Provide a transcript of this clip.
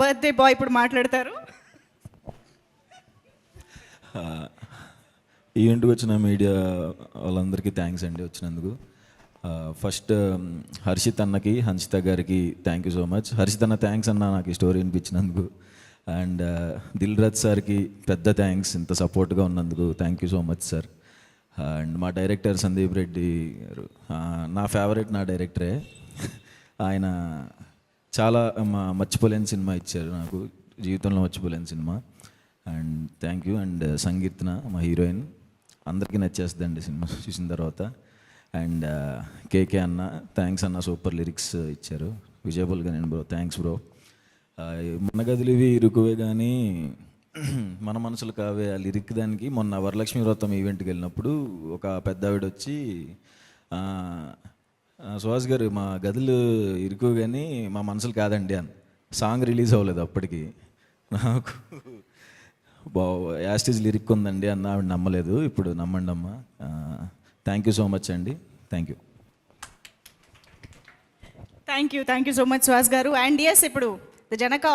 Birthday boy ఇప్పుడు మాట్లాడతారు. ఈవెంట్కి వచ్చిన మీడియా వాళ్ళందరికీ థ్యాంక్స్ అండి వచ్చినందుకు. ఫస్ట్ హర్షిత్ అన్నకి, హన్షిత గారికి thank you so much. Harshit అన్న థ్యాంక్స్ అన్న నాకు ఈ స్టోరీ వినిపించినందుకు. అండ్ దిల్ రాజ్ సార్కి పెద్ద థ్యాంక్స్ ఇంత సపోర్ట్గా ఉన్నందుకు. Thank you so much sir. And మా డైరెక్టర్ సందీప్ రెడ్డి గారు నా ఫేవరెట్, నా డైరెక్టరే. ఆయన చాలా మర్చిపోలేని సినిమా ఇచ్చారు నాకు, జీవితంలో మర్చిపోలేని సినిమా. And thank you. అండ్ సంగీత్న మా హీరోయిన్ అందరికీ నచ్చేస్తుందండి సినిమా చూసిన తర్వాత. అండ్ కేకే అన్న థ్యాంక్స్ అన్న, సూపర్ లిరిక్స్ ఇచ్చారు. విజయబుల్గా నేను బ్రో, థ్యాంక్స్ బ్రో. మన గదులు ఇవి ఇరుకువే కానీ మన మనసులు కావే ఆ లిరిక్ దానికి. మొన్న వరలక్ష్మి వ్రతం ఈవెంట్కి వెళ్ళినప్పుడు ఒక పెద్ద ఆవిడ వచ్చి, సుహాస్ గారు మా గదులు ఇరుకు కానీ మా మనసులు కాదండి అని. సాంగ్ రిలీజ్ అవ్వలేదు అప్పటికి. నాకు యాస్టేజ్ లిరిక్ ఉందండి అన్న, ఆవిడ నమ్మలేదు. ఇప్పుడు నమ్మండి అమ్మ. థ్యాంక్ యూ సో మచ్ అండి. Thank you. Thank you so much Suhas garu. And yes, ఇప్పుడు జనక